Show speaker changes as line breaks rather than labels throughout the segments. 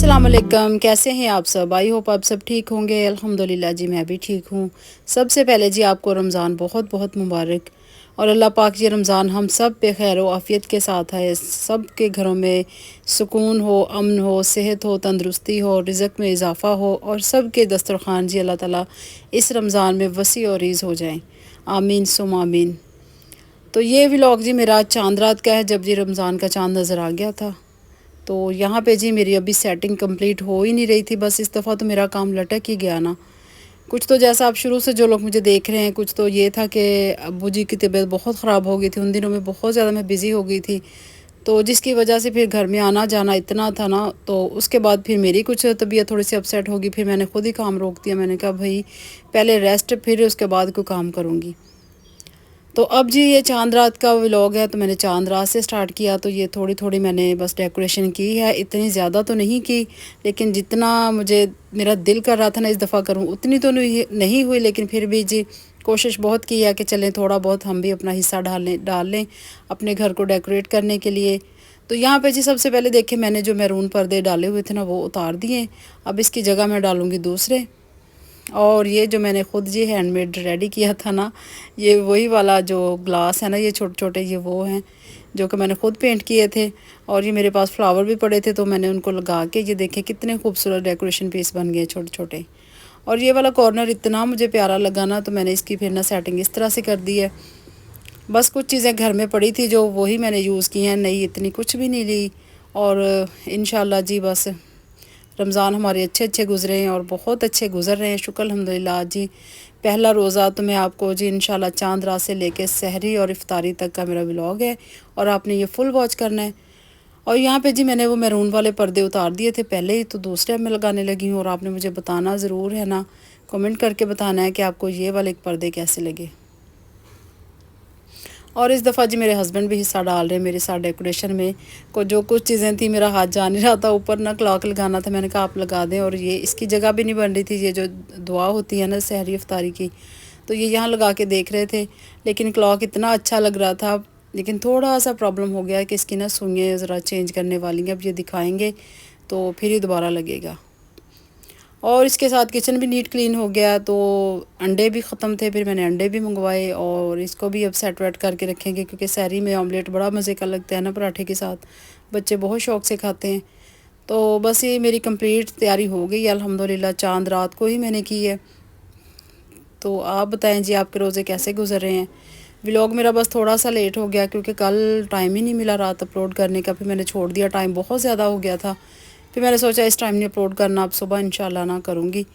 अस्सलाम वालेकुम, कैसे हैं आप सब। आई होप आप सब ठीक होंगे। अल्हम्दुलिल्लाह जी मैं भी ठीक हूँ। सबसे पहले जी आपको रमज़ान बहुत बहुत मुबारक। और अल्लाह पाक जी रमज़ान हम सब पे खैर व आफ़ियत के साथ है। सब के घरों में सुकून हो, अमन हो, सेहत हो, तंदुरुस्ती हो, रिज़्क़ में इजाफ़ा हो और सब के दस्तरख़ान जी अल्लाह ताला इस रमज़ान में वसी और रीज़ हो जाएँ। आमीन सुम आमीन। तो ये व्लॉग जी मेरा चाँद रात का है, जब जी रमज़ान का चाँद नज़र आ गया था। तो यहाँ पे जी मेरी अभी सेटिंग कंप्लीट हो ही नहीं रही थी। बस इस दफ़ा तो मेरा काम लटक ही गया ना। कुछ तो जैसा आप शुरू से जो लोग मुझे देख रहे हैं, कुछ तो ये था कि अब्बू जी की तबीयत बहुत ख़राब हो गई थी। उन दिनों में बहुत ज़्यादा मैं बिज़ी हो गई थी, तो जिसकी वजह से फिर घर में आना जाना इतना था ना। तो उसके बाद फिर मेरी कुछ तबीयत थोड़ी सी अपसेट होगी। फिर मैंने खुद ही काम रोक दिया। मैंने कहा भाई पहले रेस्ट, फिर उसके बाद कोई काम करूँगी। तो अब जी ये चाँद रात का व्लॉग है। तो मैंने चाँद रात से स्टार्ट किया। तो ये थोड़ी थोड़ी मैंने बस डेकोरेशन की है, इतनी ज़्यादा तो नहीं की, लेकिन जितना मुझे मेरा दिल कर रहा था ना इस दफ़ा करूँ उतनी तो नहीं हुई। लेकिन फिर भी जी कोशिश बहुत की है कि चलें थोड़ा बहुत हम भी अपना हिस्सा डाल लें अपने घर को डेकोरेट करने के लिए। तो यहाँ पे जी सबसे पहले देखें मैंने जो मैरून पर्दे डाले हुए थे ना वो उतार दिए। अब इसकी जगह मैं डालूँगी दूसरे। और ये जो मैंने ख़ुद जी हैंडमेड रेडी किया था ना, ये वही वाला जो ग्लास है ना, ये छोटे छोटे ये वो हैं जो कि मैंने ख़ुद पेंट किए थे। और ये मेरे पास फ्लावर भी पड़े थे तो मैंने उनको लगा के ये देखें कितने खूबसूरत डेकोरेशन पीस बन गए छोटे छोटे। और ये वाला कॉर्नर इतना मुझे प्यारा लगा ना, तो मैंने इसकी फिर ना सेटिंग इस तरह से कर दी है। बस कुछ चीज़ें घर में पड़ी थी जो वही मैंने यूज़ की हैं, नई इतनी कुछ भी नहीं ली। और इंशाल्लाह जी बस रमज़ान हमारे अच्छे अच्छे गुज़रे हैं और बहुत अच्छे गुज़र रहे हैं, शुक्र अल्हम्दुलिल्लाह। जी पहला रोज़ा तो मैं आपको जी इंशाल्लाह चाँद रात से लेके सहरी और इफ्तारी तक का मेरा व्लॉग है और आपने ये फुल वॉच करना है। और यहाँ पे जी मैंने वो मैरून वाले पर्दे उतार दिए थे पहले ही, तो दूसरे में लगाने लगी हूँ। और आपने मुझे बताना ज़रूर है ना, कमेंट करके बताना है कि आपको ये वाले पर्दे कैसे लगे। और इस दफ़ा जी मेरे हस्बैंड भी हिस्सा डाल रहे हैं मेरे साथ डेकोरेशन में। को जो कुछ चीज़ें थी मेरा हाथ जा नहीं रहा था, ऊपर ना क्लॉक लगाना था, मैंने कहा आप लगा दें। और ये इसकी जगह भी नहीं बन रही थी, ये जो दुआ होती है ना सहरी इफ्तारी की, तो ये यहाँ लगा के देख रहे थे। लेकिन क्लॉक इतना अच्छा लग रहा था, लेकिन थोड़ा सा प्रॉब्लम हो गया कि इसकी ना सुइयाँ ज़रा चेंज करने वाली हैं। अब ये दिखाएँगे तो फिर ही दोबारा लगेगा। और इसके साथ किचन भी नीट क्लीन हो गया। तो अंडे भी ख़त्म थे, फिर मैंने अंडे भी मंगवाए और इसको भी अब सेट वेट करके रखेंगे, क्योंकि सहरी में ऑमलेट बड़ा मज़े का लगता है ना पराठे के साथ, बच्चे बहुत शौक़ से खाते हैं। तो बस ये मेरी कंप्लीट तैयारी हो गई अल्हम्दुलिल्लाह। चाँद रात को ही मैंने की है। तो आप बताएं जी आपके रोज़े कैसे गुजर रहे हैं। व्लॉग मेरा बस थोड़ा सा लेट हो गया क्योंकि कल टाइम ही नहीं मिला रात अपलोड करने का, फिर मैंने छोड़ दिया, टाइम बहुत ज़्यादा हो गया था। फिर मैंने सोचा इस टाइम नहीं अपलोड करना, अब सुबह इंशाल्लाह ना करूँगी।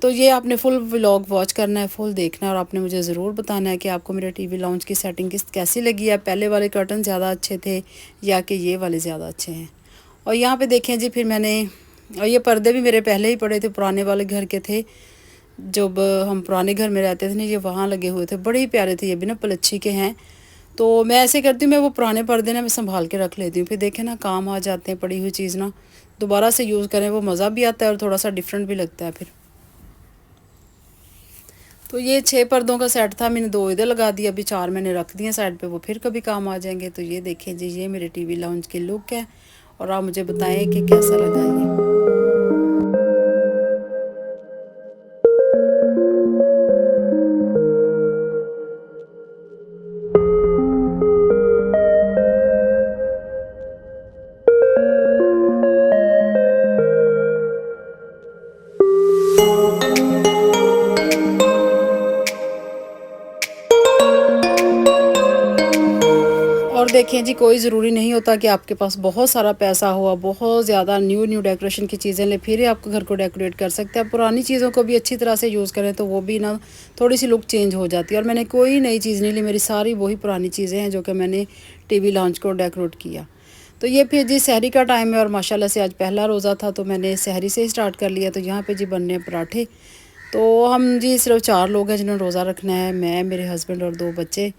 तो ये आपने फुल व्लॉग वॉच करना है, फुल देखना है और आपने मुझे ज़रूर बताना है कि आपको मेरे टीवी लाउंज की सेटिंग कैसी लगी है। पहले वाले कर्टन ज़्यादा अच्छे थे या कि ये वाले ज़्यादा अच्छे हैं। और यहाँ पे देखें जी फिर मैंने, और ये पर्दे भी मेरे पहले ही पड़े थे, पुराने वाले घर के थे। जब हम पुराने घर में रहते थे ना, ये वहाँ लगे हुए थे, बड़े ही प्यारे थे। ये भी ना पलच्छी के हैं। तो मैं ऐसे करती हूँ, मैं वो पुराने पर्दे ना मैं संभाल के रख लेती हूँ, फिर देखें ना काम आ जाते हैं पड़ी हुई चीज़ ना, दोबारा से यूज़ करें वो मज़ा भी आता है और थोड़ा सा डिफरेंट भी लगता है फिर। तो ये 6 पर्दों का सेट था, मैंने 2 इधर लगा दिया, अभी 4 मैंने रख दिए साइड पे, वो फिर कभी काम आ जाएंगे। तो ये देखें जी ये मेरे टीवी लाउंज की लुक है और आप मुझे बताएं कि कैसा लगा ये। और देखें जी कोई ज़रूरी नहीं होता कि आपके पास बहुत सारा पैसा हो, बहुत ज़्यादा न्यू डेकोरेशन की चीज़ें ले फिर ही आपके घर को डेकोरेट कर सकते हैं। पुरानी चीज़ों को भी अच्छी तरह से यूज़ करें तो वो भी ना थोड़ी सी लुक चेंज हो जाती है। और मैंने कोई नई चीज़ नहीं ली, मेरी सारी वही पुरानी चीज़ें हैं जो कि मैंने टीवी लॉन्च को डेकोरेट किया। तो ये फिर जी सहरी का टाइम है और माशाल्लाह से आज पहला रोज़ा था तो मैंने सहरी से ही स्टार्ट कर लिया। तो यहाँ पर जी बनने हैं पराठे। तो हम जी सिर्फ 4 लोग हैं जिन्होंने रोज़ा रखना है, मैं, मेरे हस्बैंड और 2 बच्चे।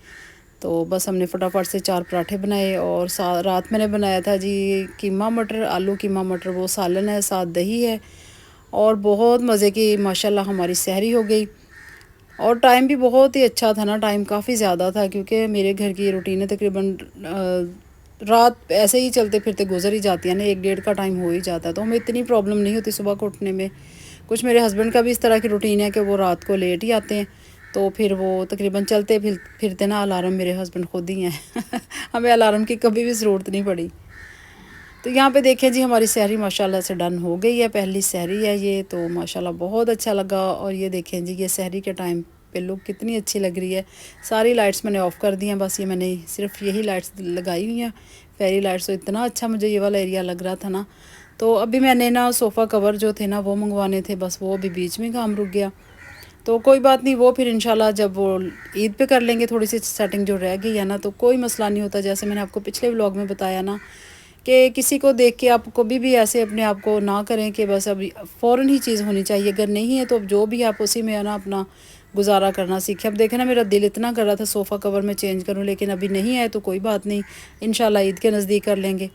तो बस हमने फटाफट से 4 पराठे बनाए। और रात मैंने बनाया था जी कीमा मटर, आलू कीमा मटर, वो सालन है, साथ दही है और बहुत मज़े की माशाल्लाह हमारी सहरी हो गई। और टाइम भी बहुत ही अच्छा था ना, टाइम काफ़ी ज़्यादा था क्योंकि मेरे घर की रूटीन है तकरीबन रात ऐसे ही चलते फिरते गुजर ही जाती है ना, 1 डेढ़ का टाइम हो ही जाता है, तो हमें इतनी प्रॉब्लम नहीं होती सुबह को उठने में। कुछ मेरे हस्बैंड का भी इस तरह की रूटीन है कि वो रात को लेट ही आते हैं, तो फिर वो तकरीबन चलते फिरते ना अलार्म मेरे हस्बैंड खुद ही हैं हमें अलार्म की कभी भी ज़रूरत नहीं पड़ी। तो यहाँ पे देखें जी, हमारी सहरी माशाल्लाह से डन हो गई है, पहली सहरी है ये, तो माशाल्लाह बहुत अच्छा लगा। और ये देखें जी, ये सहरी के टाइम पे लुक कितनी अच्छी लग रही है। सारी लाइट्स मैंने ऑफ़ कर दी हैं, बस ये मैंने सिर्फ यही लाइट्स लगाई हुई हैं, फेरी लाइट्स। तो इतना अच्छा मुझे ये वाला एरिया लग रहा था ना। तो अभी मैंने ना सोफ़ा कवर जो थे ना वो मंगवाने थे, बस वो अभी बीच में काम रुक गया। तो कोई बात नहीं, वो फिर इंशाल्लाह जब वो ईद पे कर लेंगे, थोड़ी सी सेटिंग जो रह गई है ना, तो कोई मसला नहीं होता। जैसे मैंने आपको पिछले व्लॉग में बताया ना कि किसी को देख के आप कभी भी ऐसे अपने आप को ना करें कि बस अभी फ़ौरन ही चीज़ होनी चाहिए। अगर नहीं है तो अब जो भी आप उसी में है ना अपना गुजारा करना सीखें। अब देखें ना, मेरा दिल इतना कर रहा था सोफ़ा कवर में चेंज करूं, लेकिन अभी नहीं है तो कोई बात नहीं, इंशाल्लाह ईद के नज़दीक कर लेंगे।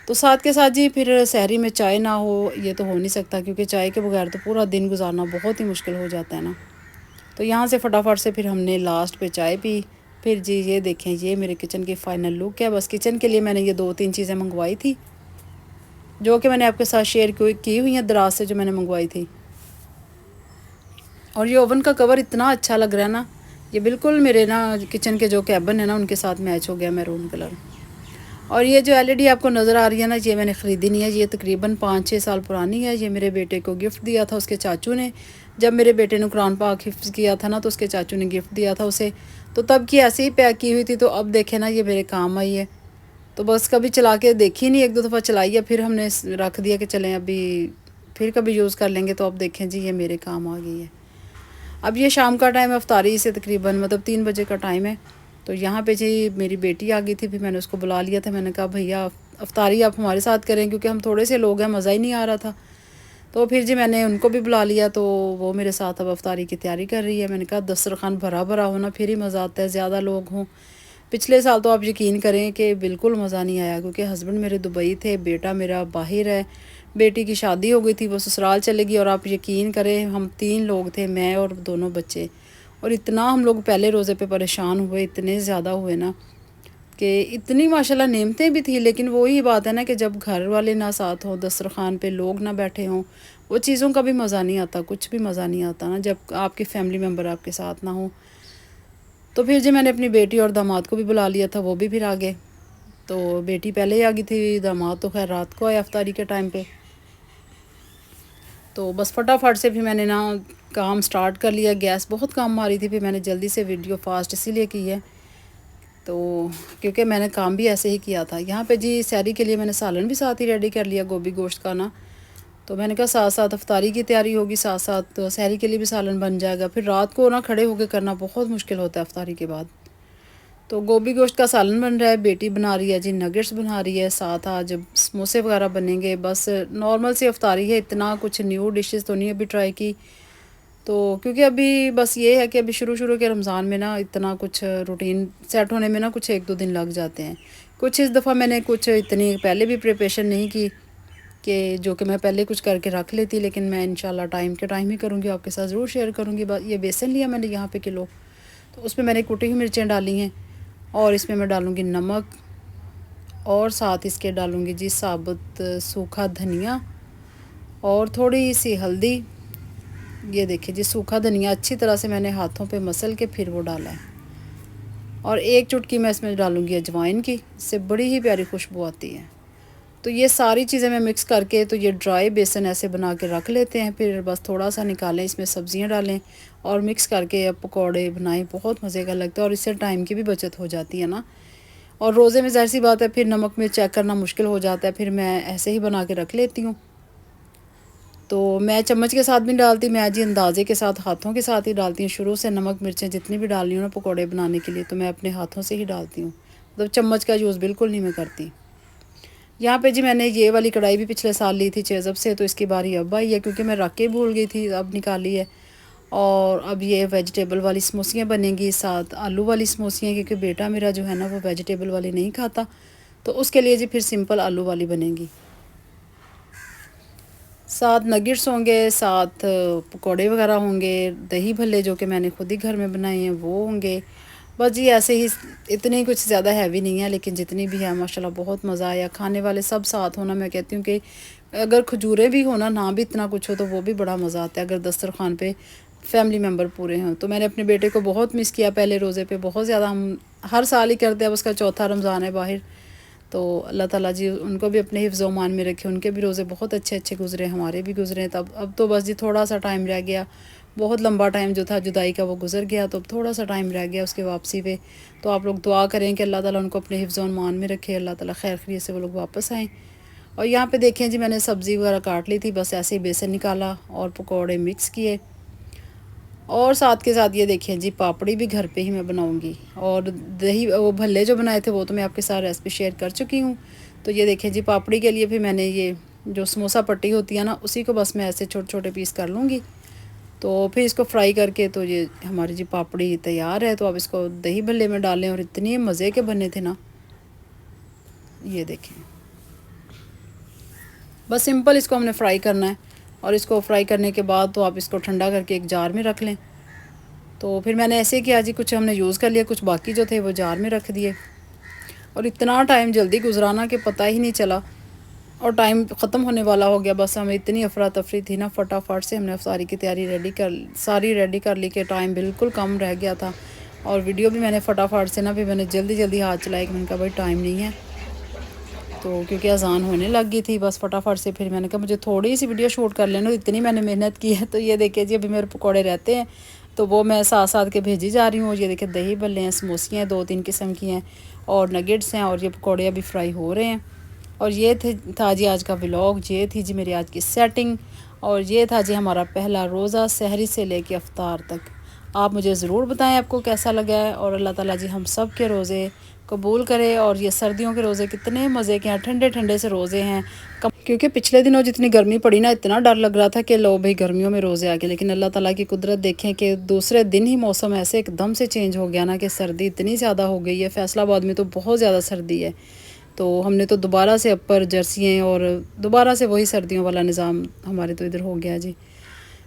तो साथ के साथ जी फिर सहरी में चाय ना हो ये तो हो नहीं सकता, क्योंकि चाय के बगैर तो पूरा दिन गुजारना बहुत ही मुश्किल हो जाता है ना। तो यहाँ से फटाफट से फिर हमने लास्ट पे चाय पी। फिर जी ये देखें, ये मेरे किचन की फ़ाइनल लुक है। बस किचन के लिए मैंने ये 2-3 चीज़ें मंगवाई थी, जो कि मैंने आपके साथ शेयर की हुई हैं दराज से, जो मैंने मंगवाई थी। और ये ओवन का कवर इतना अच्छा लग रहा है ना, ये बिल्कुल मेरे ना किचन के जो कैबिन है ना उनके साथ मैच हो गया, मैरून कलर। और ये जो एलईडी आपको नज़र आ रही है ना, ये मैंने ख़रीदी नहीं है, ये तकरीबन 5-6 साल पुरानी है। ये मेरे बेटे को गिफ्ट दिया था उसके चाचू ने। जब मेरे बेटे ने कुरान पाक हिफ्ज़ किया था ना, तो उसके चाचू ने गिफ्ट दिया था उसे, तो तब की ऐसे ही पैक की हुई थी। तो अब देखें ना, ये मेरे काम आई है। तो बस कभी चला के देखी नहीं, 1-2 दफ़ा चलाई है, फिर हमने रख दिया कि चलें अभी फिर कभी यूज़ कर लेंगे। तो अब देखें जी, ये मेरे काम आ गई है। अब ये शाम का टाइम है, अफ्तारी से तकरीबन मतलब 3 बजे का टाइम है। तो यहाँ पे जी मेरी बेटी आ गई थी, फिर मैंने उसको बुला लिया था। मैंने कहा भैया अफ्तारी आप हमारे साथ करें, क्योंकि हम थोड़े से लोग हैं, मज़ा ही नहीं आ रहा था। तो फिर जी मैंने उनको भी बुला लिया, तो वो मेरे साथ अब अफ्तारी की तैयारी कर रही है। मैंने कहा दस्तरखान भरा भरा हो ना, फिर ही मज़ा आता है, ज़्यादा लोग हों। पिछले साल तो आप यकीन करें कि बिल्कुल मज़ा नहीं आया, क्योंकि हस्बैंड मेरे दुबई थे, बेटा मेरा बाहर है, बेटी की शादी हो गई थी, वो ससुराल चले गई। और आप यकीन करें, हम 3 लोग थे, मैं और दोनों बच्चे। और इतना हम लोग पहले रोज़े पे परेशान हुए, इतने ज़्यादा हुए ना कि इतनी माशाल्लाह नेमतें भी थी, लेकिन वही बात है ना कि जब घर वाले ना साथ हों, दस्तरखान पे लोग ना बैठे हों, वो चीज़ों का भी मज़ा नहीं आता, कुछ भी मज़ा नहीं आता ना जब आपके फैमिली मेम्बर आपके साथ ना हो। तो फिर जी मैंने अपनी बेटी और दामाद को भी बुला लिया था, वो भी फिर आ गए। तो बेटी पहले ही आ गई थी, दामाद तो खैर रात को आया अफ्तारी के टाइम पे। तो बस फटाफट से फिर मैंने ना काम स्टार्ट कर लिया। गैस बहुत काम मारी थी, फिर मैंने जल्दी से वीडियो फास्ट इसीलिए की है, तो क्योंकि मैंने काम भी ऐसे ही किया था। यहाँ पे जी सहरी के लिए मैंने सालन भी साथ ही रेडी कर लिया, गोभी गोश्त का ना। तो मैंने कहा साथ साथ अफ्तारी की तैयारी होगी, साथ साथ सहरी के लिए भी सालन बन जाएगा। फिर रात को ना खड़े होकर करना बहुत मुश्किल होता है अफ्तारी के बाद। तो गोभी गोश्त का सालन बन रहा है, बेटी बना रही है जी नगेट्स बना रही है, साथ आज समोसे वगैरह बनेंगे। बस नॉर्मल सी अफ्तारी है, इतना कुछ न्यू डिशेस तो नहीं अभी ट्राई की। तो क्योंकि अभी बस ये है कि अभी शुरू शुरू के रमज़ान में ना इतना कुछ रूटीन सेट होने में ना कुछ 1-2 दिन लग जाते हैं। कुछ इस दफ़ा मैंने कुछ इतनी पहले भी प्रिपरेशन नहीं की कि जो कि मैं पहले कुछ करके रख लेती, लेकिन मैं इंशाल्लाह टाइम के टाइम ही करूँगी, आपके साथ ज़रूर शेयर करूँगी। ये बेसन लिया मैंने यहाँ पे किलो, तो उसमें मैंने कुटी हुई मिर्चें डाली हैं, और इसमें मैं डालूँगी नमक, और साथ इसके डालूँगी जी साबुत सूखा धनिया और थोड़ी सी हल्दी। ये देखिए जी, सूखा धनिया अच्छी तरह से मैंने हाथों पे मसल के फिर वो डाला है। और 1 चुटकी मैं इसमें डालूँगी अजवाइन की, इससे बड़ी ही प्यारी खुशबू आती है। तो ये सारी चीज़ें मैं मिक्स करके, तो ये ड्राई बेसन ऐसे बना के रख लेते हैं। फिर बस थोड़ा सा निकालें, इसमें सब्ज़ियाँ डालें और मिक्स करके अब पकौड़े बनाएं, बहुत मज़े का लगता है, और इससे टाइम की भी बचत हो जाती है ना। और रोज़े में ज़ाहिर सी बात है, फिर नमक मिर्च चेक करना मुश्किल हो जाता है, फिर मैं ऐसे ही बना के रख लेती हूँ। तो मैं चम्मच के साथ भी डालती, मैं जी अंदाज़े के साथ हाथों के साथ ही डालती हूँ। शुरू से नमक मिर्चें जितनी भी डालनी हूँ ना पकौड़े बनाने के लिए, तो मैं अपने हाथों से ही डालती हूँ, मतलब चम्मच का यूज़ बिल्कुल नहीं मैं करती। यहाँ पे जी मैंने ये वाली कढ़ाई भी पिछले साल ली थी चेज़अप से, तो इसकी बारी अब आई है, क्योंकि मैं रख के भूल गई थी, अब निकाली है। और अब ये वेजिटेबल वाली समोसियाँ बनेंगी, साथ आलू वाली समोसियाँ, क्योंकि बेटा मेरा जो है ना वो वेजिटेबल वाली नहीं खाता, तो उसके लिए जी फिर सिंपल आलू वाली बनेंगी। साथ नगेट्स होंगे, साथ पकौड़े वगैरह होंगे, दही भल्ले जो कि मैंने खुद ही घर में बनाए हैं वो होंगे, बस जी ऐसे ही, इतनी कुछ ज़्यादा हैवी नहीं है, लेकिन जितनी भी है माशाल्लाह बहुत मज़ा आया। खाने वाले सब साथ होना, मैं कहती हूँ कि अगर खजूरें भी हो ना भी इतना कुछ हो तो वो भी बड़ा मज़ा आता है अगर दस्तरखान पे फैमिली मेम्बर पूरे हों। तो मैंने अपने बेटे को बहुत मिस किया पहले रोज़े पे, बहुत ज़्यादा। हम हर साल ही करते हैं, अब उसका चौथा रमज़ान है बाहर। तो अल्लाह ताला जी उनको भी अपने हिफ्ज़ मान में रखे, उनके भी रोज़े बहुत अच्छे अच्छे गुज़रे, हमारे भी गुज़रे। तब अब तो बस जी थोड़ा सा टाइम रह गया, बहुत लंबा टाइम जो था जुदाई का वो गुज़र गया, तो अब थोड़ा सा टाइम रह गया उसके वापसी पे। तो आप लोग दुआ करें कि अल्लाह ताला उनको अपने हिफ्ज़ मान में रखे, अल्लाह ताला खैर खैरियत से वो लोग वापस आएँ। और यहाँ पे देखें जी, मैंने सब्ज़ी वगैरह काट ली थी, बस ऐसे ही बेसन निकाला और पकौड़े मिक्स किए। और साथ के साथ ये देखें जी, पापड़ी भी घर पे ही मैं बनाऊंगी। और दही वो भल्ले जो बनाए थे वो तो मैं आपके साथ रेसिपी शेयर कर चुकी हूँ। तो ये देखें जी, पापड़ी के लिए भी मैंने ये जो समोसा पट्टी होती है ना, उसी को बस मैं ऐसे छोटे छोटे पीस कर लूँगी। तो फिर इसको फ्राई करके तो ये हमारी जी पापड़ी तैयार है। तो अब इसको दही भल्ले में डालें, और इतने मज़े के बने थे ना, ये देखें। बस सिंपल इसको हमने फ्राई करना है, और इसको फ्राई करने के बाद तो आप इसको ठंडा करके एक जार में रख लें। तो फिर मैंने ऐसे किया जी, कुछ हमने यूज़ कर लिया, कुछ बाकी जो थे वो जार में रख दिए। और इतना टाइम जल्दी गुजराना कि पता ही नहीं चला, और टाइम ख़त्म होने वाला हो गया। बस हमें इतनी अफरा तफरी थी ना, फटाफट से हमने सारी की तैयारी सारी रेडी कर ली कि टाइम बिल्कुल कम रह गया था। और वीडियो भी मैंने फटाफट से ना, भी मैंने जल्दी जल्दी हाथ चलाया कि मैंने कहा भाई टाइम नहीं है। तो क्योंकि अजान होने लग गई थी, बस फटाफट से फिर मैंने कहा मुझे थोड़ी सी वीडियो शूट कर लेना, इतनी मैंने मेहनत की है। तो ये देखिए जी, अभी मेरे पकौड़े रहते हैं तो वो मैं साथ साथ के भेजी जा रही हूँ। ये देखिए, दही भल्ले हैं, समोसियाँ हैं, 2-3 किस्म की हैं, और नगेट्स हैं, और ये पकौड़े अभी फ्राई हो रहे हैं। और ये था जी आज का व्लॉग, ये थी जी मेरी आज की सेटिंग, और ये था जी हमारा पहला रोज़ा, सहरी से लेके अफ्तार तक। आप मुझे ज़रूर बताएं आपको कैसा लगा है, और अल्लाह ताला जी हम सब के रोज़े कबूल करे। और ये सर्दियों के रोज़े कितने मज़े के हैं, ठंडे ठंडे से रोज़े हैं। क्योंकि पिछले दिनों जितनी गर्मी पड़ी ना, इतना डर लग रहा था कि लो भाई गर्मियों में रोज़े आ गए, लेकिन अल्लाह ताला की कुदरत देखें कि दूसरे दिन ही मौसम ऐसे एकदम से चेंज हो गया ना, कि सर्दी इतनी ज़्यादा हो गई है। फैसलाबाद में तो बहुत ज़्यादा सर्दी है। तो हमने तो दोबारा से अपर जर्सियाँ, और दोबारा से वही सर्दियों वाला निज़ाम हमारे तो इधर हो गया जी।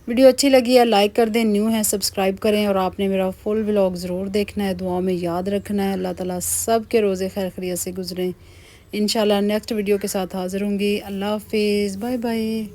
वीडियो अच्छी लगी है लाइक कर दें, न्यू है सब्सक्राइब करें, और आपने मेरा फुल व्लॉग ज़रूर देखना है, दुआओं में याद रखना है। अल्लाह ताला सब के रोज़े खैर खैरियत से गुजरें। इंशाल्लाह नेक्स्ट वीडियो के साथ हाज़िर होंगी। अल्लाह हाफिज़, बाय बाय।